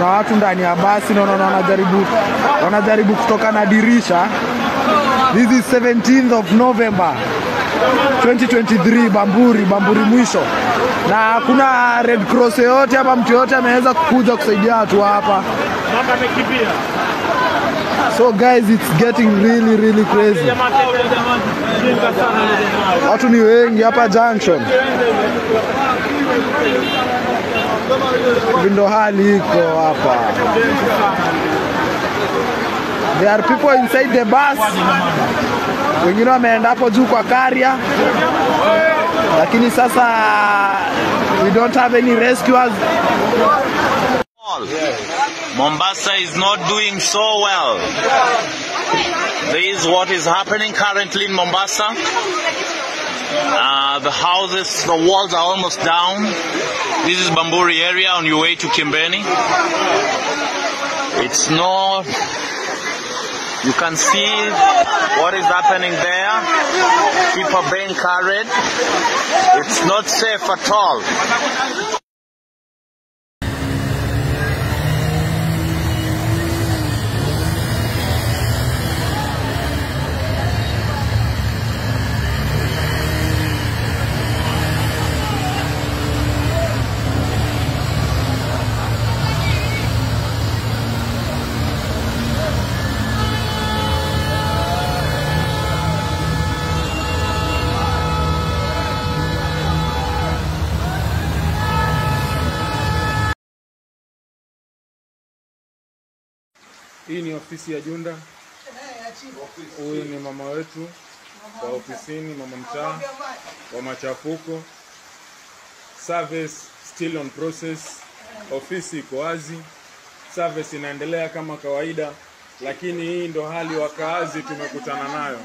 kuna watu ndani ya basi na wanajaribu kutoka na dirisha. This is 17th of November 2023, Bamburi mwisho. Na kuna Red Cross yote hapa, mtu yote ameweza kukuja kusaidia watu hapa. Mama amekimbia. So guys, it's getting really crazy. Watu ni wengi hapa junction. Vindo hali iko hapa. There are people inside the bus. Wengine wameenda hapo juu kwa carrier. Lakini sasa we don't have any rescuers. Mombasa is not doing so well. This is what is happening currently in Mombasa. The houses, the walls are almost down. This is Bamburi area on your way to Kimbeni. It's not... You can see what is happening there. People are being carried. It's not safe at all. Hii ni ofisi ya Junda. Huyu ni mama wetu kwa ofisini, mama mtaa wa machafuko. Service still on process. Ofisi iko wazi. Service inaendelea kama kawaida, lakini hii ndo hali wakaazi tumekutana nayo.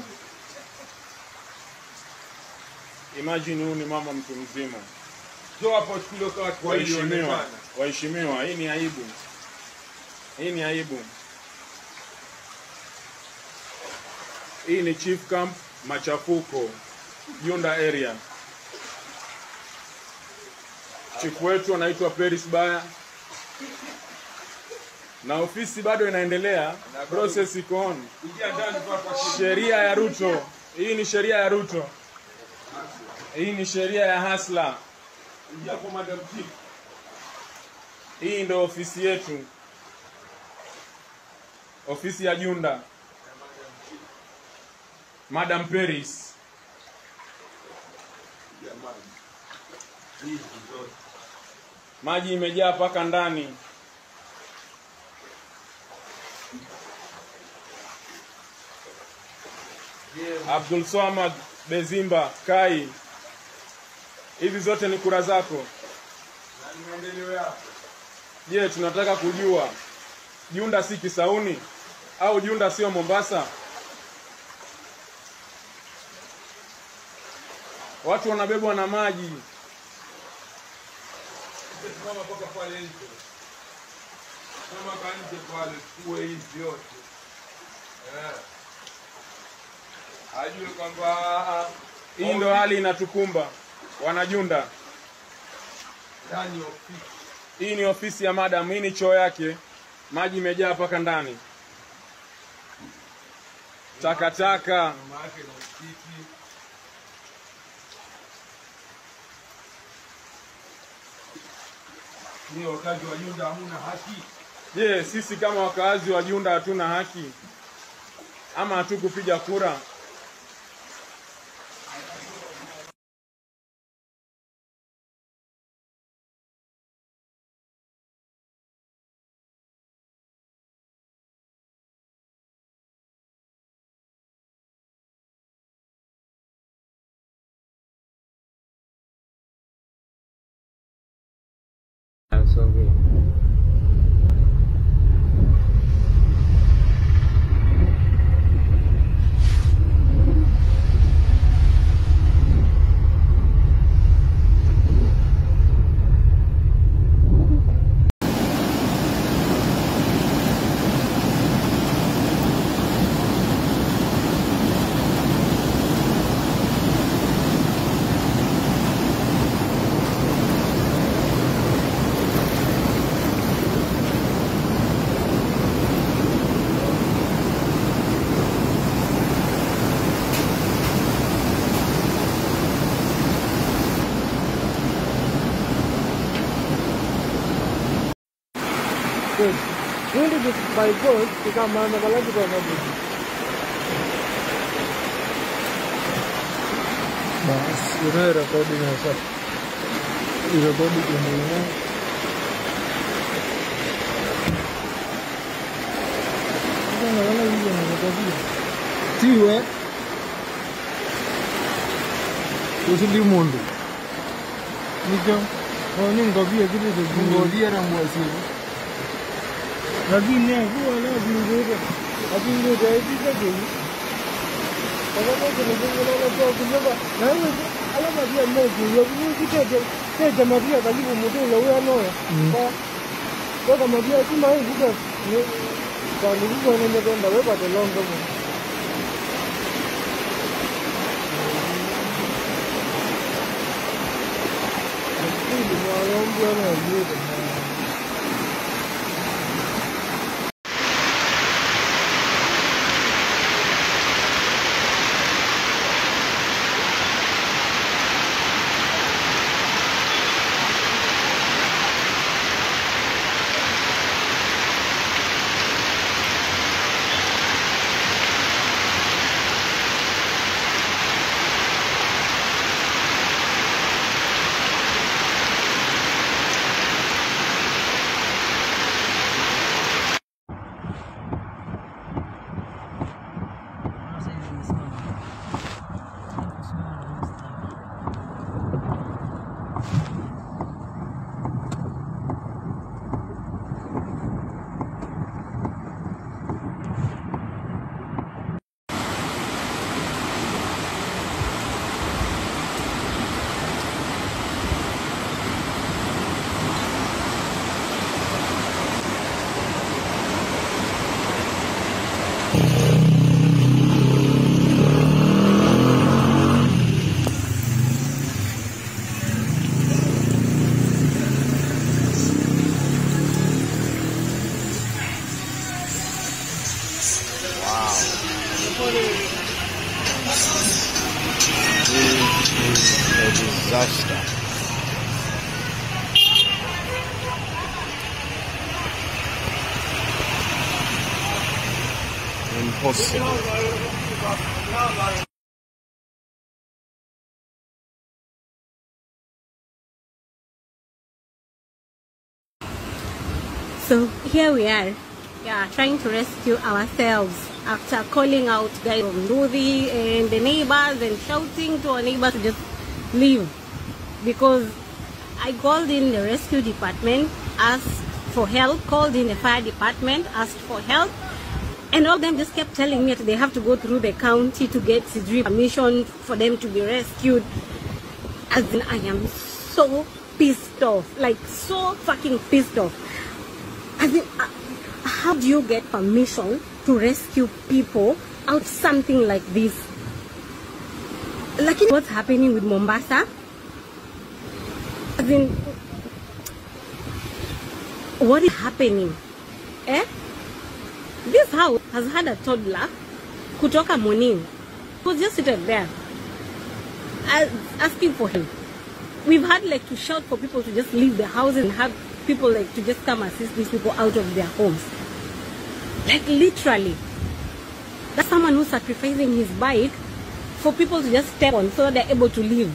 Imagine huyu ni mama mtu mzima. Jo hapo tukio kwa Waheshimiwa, hii ni aibu. Hii ni aibu. Hii ni Chief Camp Machafuko, Junda area. Chief wetu anaitwa Peris Baya. Na ofisi bado inaendelea, process iko on. Sheria ya Ruto. Hii ni sheria ya Ruto. Hii ni sheria ya Hasla. Hii ndio ofisi yetu. Ofisi ya Junda. Madam Peris. Maji imejaa paka ndani. Abdul Swamad Bezimba Kai. Hizi zote ni kura zako. Je, tunataka kujua Junda si Kisauni au Junda sio Mombasa? Watu wanabebwa na maji. Mama paka pale nje. Mama kaanze pale kuwe hivi yote. Ajue kwamba hii ndo hali inatukumba wanajunda. Ndani ofisi. Hii ni ofisi ya madam, hii ni choo yake. Maji imejaa paka ndani. Takataka. Mama yake na ofisi. Ni wakazi wa Junda hamuna haki. Je, sisi kama wakazi wa Junda hatuna haki? Ama hatukupiga kura? recommended it by both to come on the biological knowledge. But you know, recording yourself. You recording in the Tiwe usili mundu nijo oni ngobie kitu ngobie na mwasi lakini huwa na bingoja abingoja hivi kaje kama kile ndio kwa kunyaba na wewe alama pia moja ya kuje tete mabia karibu mtu la wewe anoya kwa kama pia kama hivi kwa kwa ndugu wanaenda kwenda wewe pate longo Disaster. Impossible. So here we are, trying to rescue ourselves after calling out guys from Nudhi and the neighbors and shouting to our neighbors to just leave, because I called in the rescue department, asked for help, called in the fire department, asked for help, and all of them just kept telling me that they have to go through the county to get permission for them to be rescued. As in, I am so pissed off, like so fucking pissed off. As in, how do you get permission to rescue people out of something like this? Like what's happening with Mombasa? As in, what is happening? This house has had a toddler kutoka morning. He was just sitting there asking for help. We've had like to shout for people to just leave the house and have people like to just come assist these people out of their homes. Like literally. That's someone who's sacrificing his bike for people to just step on so that they're able to leave.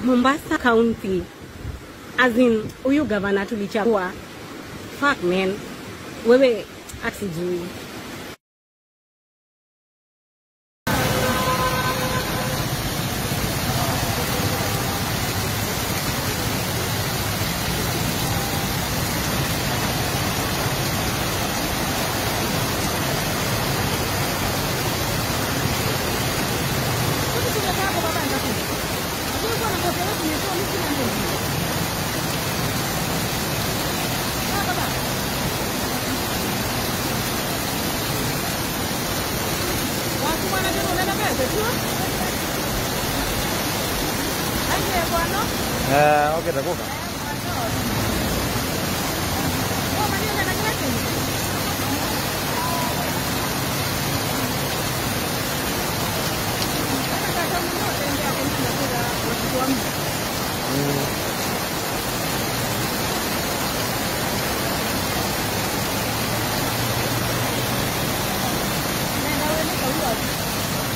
Mombasa County, as in huyu governor tulichagua, fuck man, wewe asijui. Okay, takuka.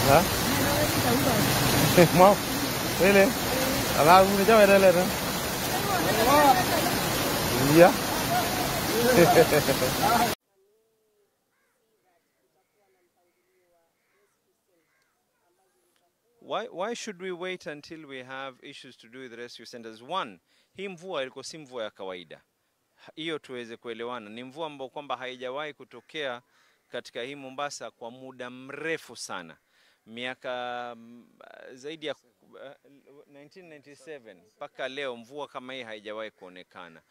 Ha? Mau. Really? Ala udah jauh ada lera. Iya. Why should we wait until we have issues to do with rescue centers? One, hii mvua ilikuwa si mvua ya kawaida. Hiyo tuweze kuelewana. Ni mvua ambayo kwamba haijawahi kutokea katika hii Mombasa kwa muda mrefu sana. Miaka zaidi ya 1997 mpaka leo mvua kama hii haijawahi kuonekana.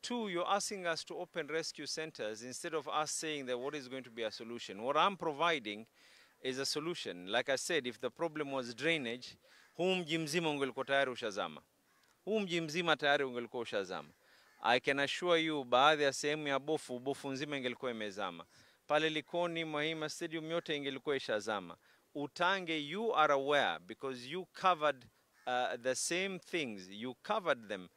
Two, you're asking us to open rescue centers instead of us saying that what is going to be a solution. What I'm providing is a solution. Like I said, if the problem was drainage, huu mji mzima ungelikuwa tayari ushazama. Huu mji mzima tayari ungelikuwa ushazama. I can assure you, baadhi ya sehemu ya bofu nzima ingelikuwa imezama. Pale Likoni, Mahima Stadium yote ingelikuwa ishazama. Utange, you are aware because you covered the same things. You covered them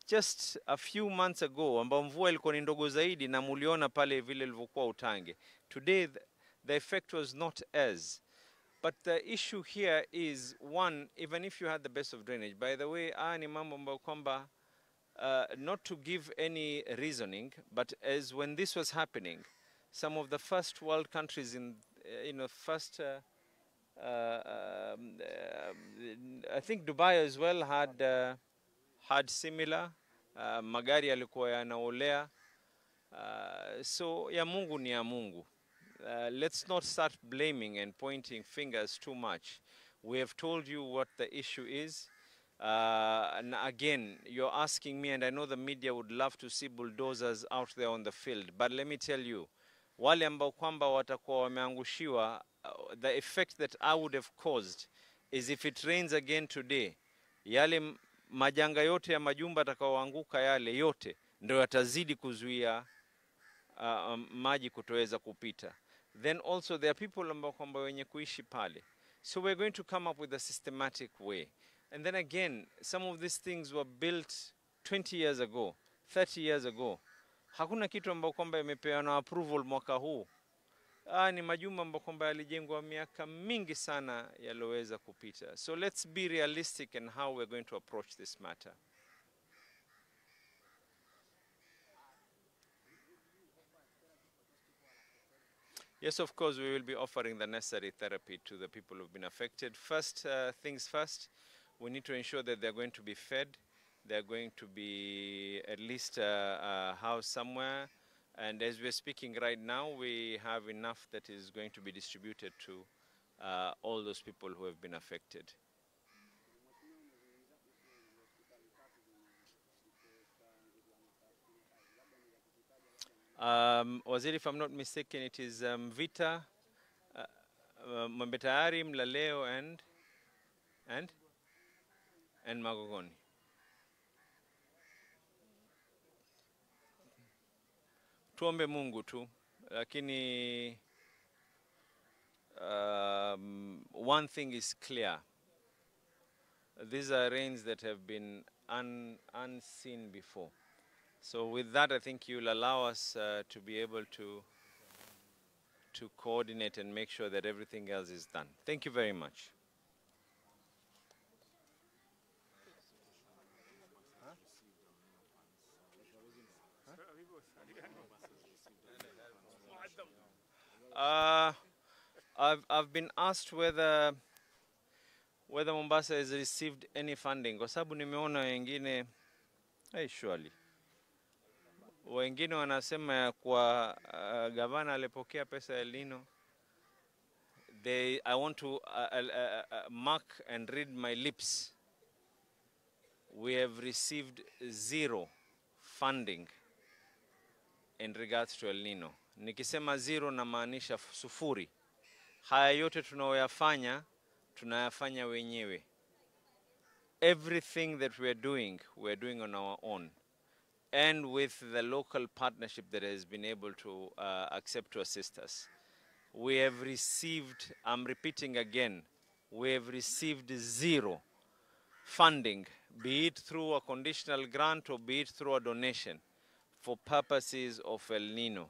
just a few months ago, ambao mvua ilikuwa ni ndogo zaidi na muliona pale vile ilivyokuwa Utange. Today the effect was not as. But the issue here is, one, even if you had the best of drainage, by the way, ni mambo ambayo kwamba not to give any reasoning, but as when this was happening, some of the first world countries in, I think Dubai as well had similar. Magari yalikuwa yanaolea. So ya Mungu ni ya Mungu. Let's not start blaming and pointing fingers too much. We have told you what the issue is. And again, you're asking me, and I know the media would love to see bulldozers out there on the field, but let me tell you, wale ambao kwamba watakuwa wameangushiwa, the effect that I would have caused is if it rains again today, yale majanga yote ya majumba atakaoanguka yale yote ndio yatazidi kuzuia maji kutoweza kupita. Then also there are people ambao kwamba wenye kuishi pale. So we're going to come up with a systematic way. And then again, some of these things were built 20 years ago, 30 years ago. Hakuna kitu ambao kwamba imepewa approval mwaka huu. Ni majumba ambao kwamba yalijengwa miaka mingi sana yaloweza kupita. So let's be realistic in how we're going to approach this matter. Yes, of course, we will be offering the necessary therapy to the people who've been affected. First things first, we need to ensure that they're going to be fed. They're going to be at least housed somewhere. And as we're speaking right now, we have enough that is going to be distributed to all those people who have been affected. Waziri, if I'm not mistaken, it is Vita, Mwembetayari, Mlaleo, and Magogoni. Tuombe Mungu tu, lakini one thing is clear. These are rains that have been unseen before. So with that, I think you'll allow us to be able to coordinate and make sure that everything else is done. Thank you very much. I've been asked whether Mombasa has received any funding. Kwa sababu nimeona wengine, surely. Wengine wanasema ya kwa gavana alipokea pesa ya El Nino. I want to mark and read my lips. We have received zero funding in regards to El Nino. Nikisema zero na maanisha sufuri. Haya yote tunayoyafanya, tunayafanya wenyewe. Everything that we're doing on our own. And with the local partnership that has been able to accept to assist us. We have received, I'm repeating again, we have received zero funding, be it through a conditional grant or be it through a donation for purposes of El Nino.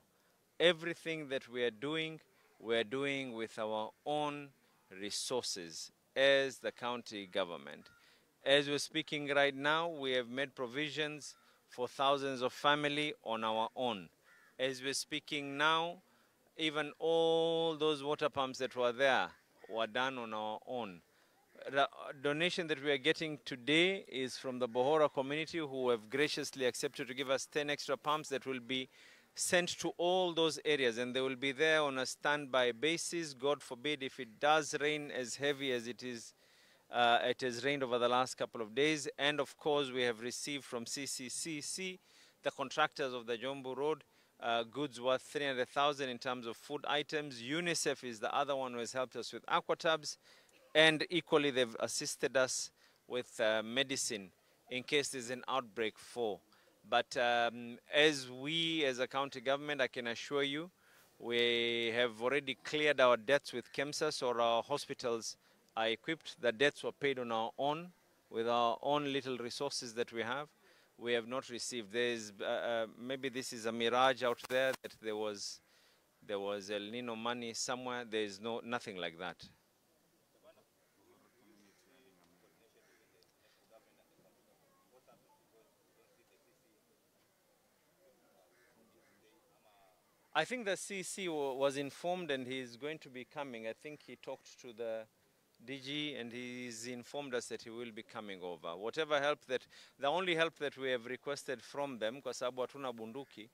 Everything that we are doing with our own resources as the county government. As we're speaking right now, we have made provisions for thousands of families on our own. As we're speaking now, even all those water pumps that were there were done on our own. The donation that we are getting today is from the Bohora community, who have graciously accepted to give us 10 extra pumps that will be sent to all those areas, and they will be there on a standby basis. God forbid if it does rain as heavy as it has rained over the last couple of days. And of course, we have received from CCCC, the contractors of the Jombo Road, goods worth 300,000 in terms of food items. UNICEF is the other one who has helped us with aquatabs, and equally they've assisted us with medicine in case there's an outbreak for. But as a county government, I can assure you, we have already cleared our debts with KEMSA, or our hospitals are equipped. The debts were paid on our own, with our own little resources that we have. We have not received. There's maybe this is a mirage out there that there was El Nino money somewhere. There is nothing like that. I think the CC was informed, and he's going to be coming. I think he talked to the DG, and he's informed us that he will be coming over. Whatever help the only help that we have requested from them, kwa sababu hatuna bunduki,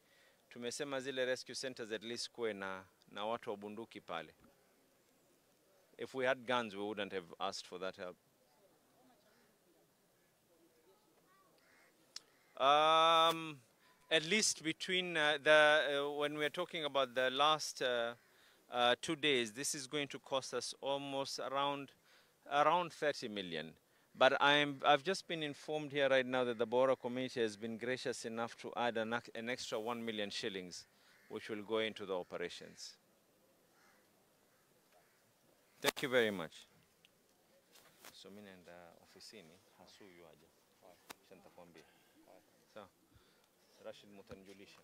tumesema zile rescue centers at least kuwe na watu wa bunduki pale. If we had guns, we wouldn't have asked for that help. At least between when we're talking about the last 2 days, this is going to cost us almost around 30 million. But I've just been informed here right now that the Bora community has been gracious enough to add an extra 1 million shillings, which will go into the operations. Thank you very much. So mimi naenda ofisini hasuyu aje. Sawa. Rashid mutanijulisha.